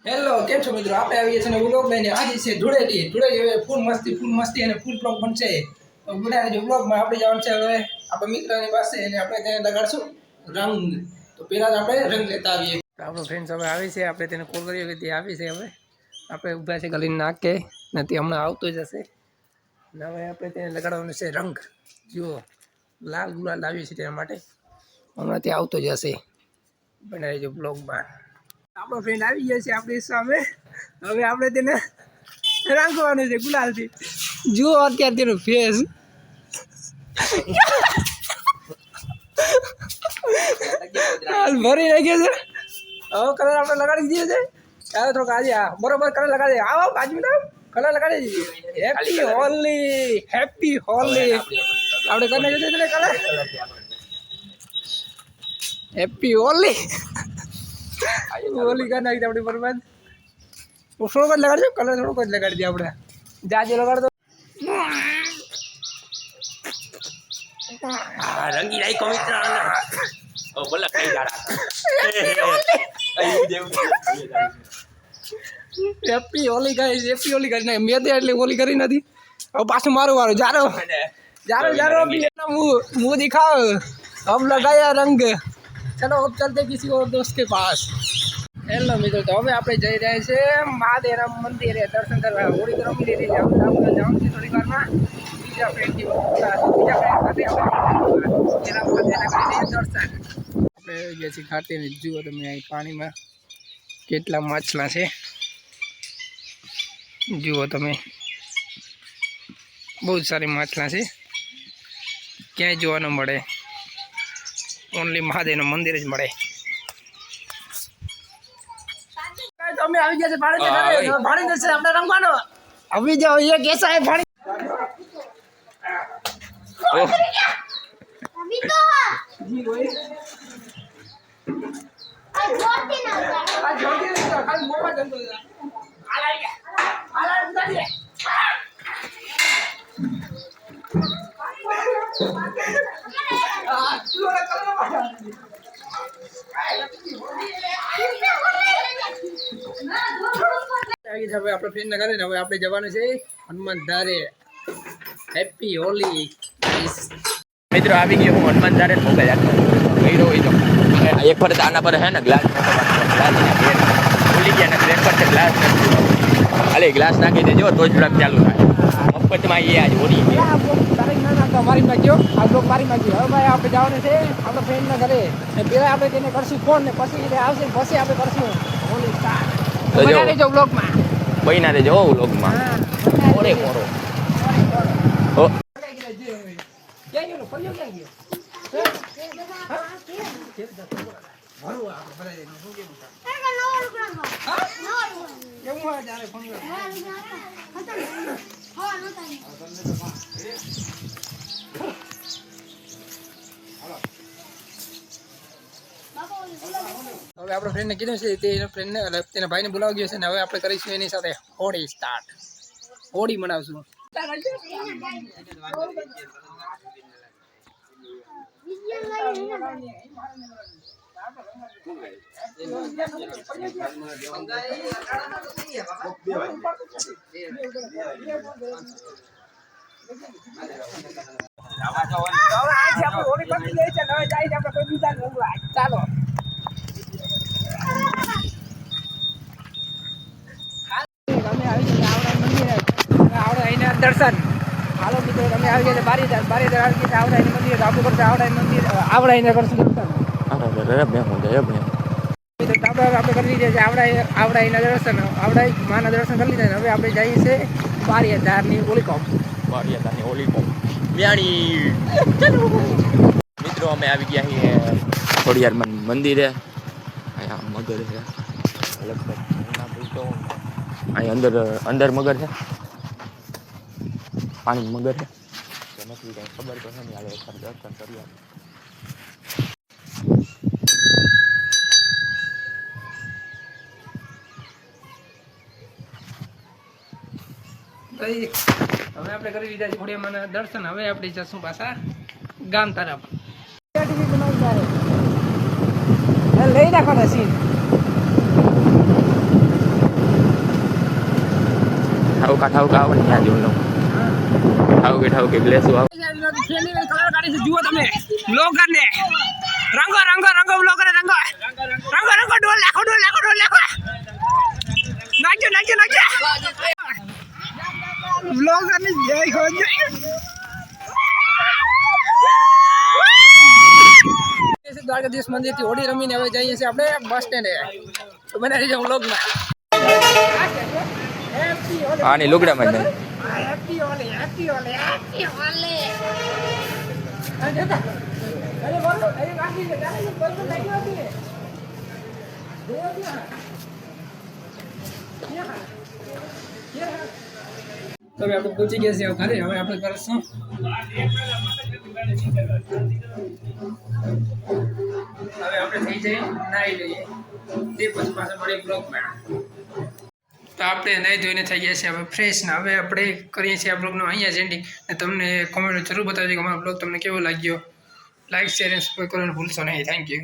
Hello કેમ છો મિત્રો? આપણે આવીએ છીએ વ્લોગ લઈને. આજે છે ધૂળેટી. ધૂળેટી ફૂલ મસ્તી અને ફૂલ બ્લોગ બનશે. તો બધા જો વ્લોગમાં આપણે જવાનું છે હવે આપણા મિત્રની પાસે અને આપણે તેને લગાડશું રંગ. તો પહેલાં આપણે રંગ લેતા આવીએ. તો આપણો ફ્રેન્ડ્સ હવે આવી છે. આપણે તેને કોલ કરીએ કે તે આવી છે. હવે આપણે ઊભા છે ગલીને નાકે નથી, હમણાં આવતો જ હશે. અને હવે આપણે તેને લગાડવાનું છે રંગ. જુઓ લાલ ગુલાલ લાવીએ છીએ તેના માટે. હમણાં તે આવતો જ હશે. બનાવી જો બ્લોગમાં. આપણો ફ્રેન્ડ આવી ગયો છે આપણી સામે. હવે આપણે તેને રંગવાનું છે ગુલાલથી. જુઓ અત્યારે તેનો ફેસ ભરી નાખ્યો છે. હવે કલર આપણે લગાડી દીધો છે. ચાલો થોડોક આજે બરોબર કલર લગાડી દે. આવો બાજુમાં કલર લગાડી દીધી. Happy Holi, happy Holi. આપણે કરી નાખ્યું છે કલર. હેપી હોલી. હોલી કરી નાખી આપણી બરબાદ. થોડોક જ લગાડજો કલર, થોડોક જ લગાડી દઈએ આપણે. જાજો લગાડ દો. રંગી નાખો મિત્ર. બોલા કઈ happy Holi guys, happy Holi guys. નહીં મેં એટલે હોલી કરી નથી. હવે પાછું મારું વારું. જારો જારો જારો અभी मुंह दिखाओ. हम लगाया रंग. चलो अब चलते किसी और दोस्त के पास. હેલો મિત્રો, તો હવે આપણે જઈ રહ્યા છીએ મહાદેવના મંદિરે દર્શન કરવા. હોળી તો રમી લીધી છે. આપણે જવાનું છે થોડી વારમાં બીજા ફ્રેન્ડથી દર્શન. આપણે ગયા છીએ ઘાટે. જુઓ તમે અહીં પાણીમાં કેટલા માછલા છે. જુઓ તમે બહુ જ સારી માછલા છે. ક્યાંય જોવા ન મળે, ઓનલી મહાદેવના મંદિર જ મળે. અમે આવી ગયા છે પાણી જશે આપણે રમવાનો. આવી જાઓ. ये कैसा है पानी? अभी तो जी वही आज जोड़ते ना आज जोड़ते नहीं खाली मोबाइल चल रहा है. आला उतारिए. હવે આપણે ફ્રેન્ડ કરે ને હવે આપણે જવાનું છે હનુમાન ધારે. હેપી હોલી. મિત્રો આવી ગયો હું હનુમાન ધારે મોબાઈલ આખો એક પર આના પર હે ને ગ્લાસ ભૂલી ગયા ને બ્રેક પર ગ્લાસ અલે ગ્લાસ નાખી દેજો તો જ બ્રેક ચાલુ થાય. મફતમાં એ આજ હોળી મારી માંગ્યો આ બ્લોક મારી માંગ્યો. હવે ભાઈ આપણે જવાનું છે આપણા ફ્રેન્ડના ઘરે. પેલા આપણે તેને કરશું ફોન ને પછી એ આવશે પછી આપણે કરશું હોલી સ્ટાર્ટ. બના દેજો બ્લોગમાં. બહીના દેજો વ્લોગમાં. ઓરે મોરો ઓ ક્યાં ગયો? ફર્યો ક્યાં ગયો? કેવું હોય જ્યારે ફોન કર્યો? હવે આપણા ફ્રેન્ડને કીધું છે તે એના ફ્રેન્ડને તેના ભાઈને બોલાવી ગયો છે ને હવે આપણે કરીશું એની સાથે હોળી સ્ટાર્ટ. હોળી મનાવશું. ચાલો દર્શન. હાલો મિત્રો તમે આવી ગયા બારીદાર આવી ગયા આવડા મંદિર આપણું કરતા આવડા મંદિર આવડા એને કરશું દર્શન. આપણે કરી લીધા છે આવડા એના દર્શન. આવડા માના દર્શન કરી લીધા. હવે આપણે જઈએ છીએ બારીદારની ઓલીકોમ. બારીયાદારની હોલીકોમ વ્યાણી. મિત્રો અમે આવી ગયા છીએ ખોડિયારમાં મંદિરે. અહીંયા મગર છે લગભગ અહીંયા અંદર મગર છે. પાણી મગર છે નથી કંઈ ખબર તો છે નહીં. હાલે દર્શન કરી હવે આપણે કરી લીધા છે ખોડિયામાના દર્શન. હવે આપણે જશું પાછા ગામ તરફ. લઈ નાખવાના સીન. ઠાવકા આવે ને ત્યાં જોઉં ઠાવકે બ્લેસું આવે કલર કાઢી છે જુઓ તમે બ્લોગર ને રંગો રંગો રંગો બ્લોગર રંગો રંગો રંગો ડોલ લાખો નાચો બ્લોગર ની જય હો જય દ્વારકાધીશ મંદિર થી હોળી રમીને હવે જઈએ છીએ આપણે બસ સ્ટેન્ડે તો બનાવી જાઉં વ્લોગમાં આની લુગડામાં જ તો હવે આપણે પહોંચી ગયા છીએ ઘરે હવે આપણે કરશું હવે આપણે થઈ જઈએ નાહી લઈએ તે પછી પાછા મળીએ બ્લોગમાં તો આપણે નાહી ધોઈને થઈ ગયા છીએ હવે ફ્રેશ ને હવે આપણે કરીએ છીએ આ બ્લોગનો અહીંયા જ એન્ડિંગ અને તમને કોમેન્ટ જરૂર બતાવજો કે અમારો બ્લોગ તમને કેવો લાગ્યો લાઈક શેર અને સબસ્ક્રાઈબ કરવાનું ભૂલશો નહીં થેન્ક યુ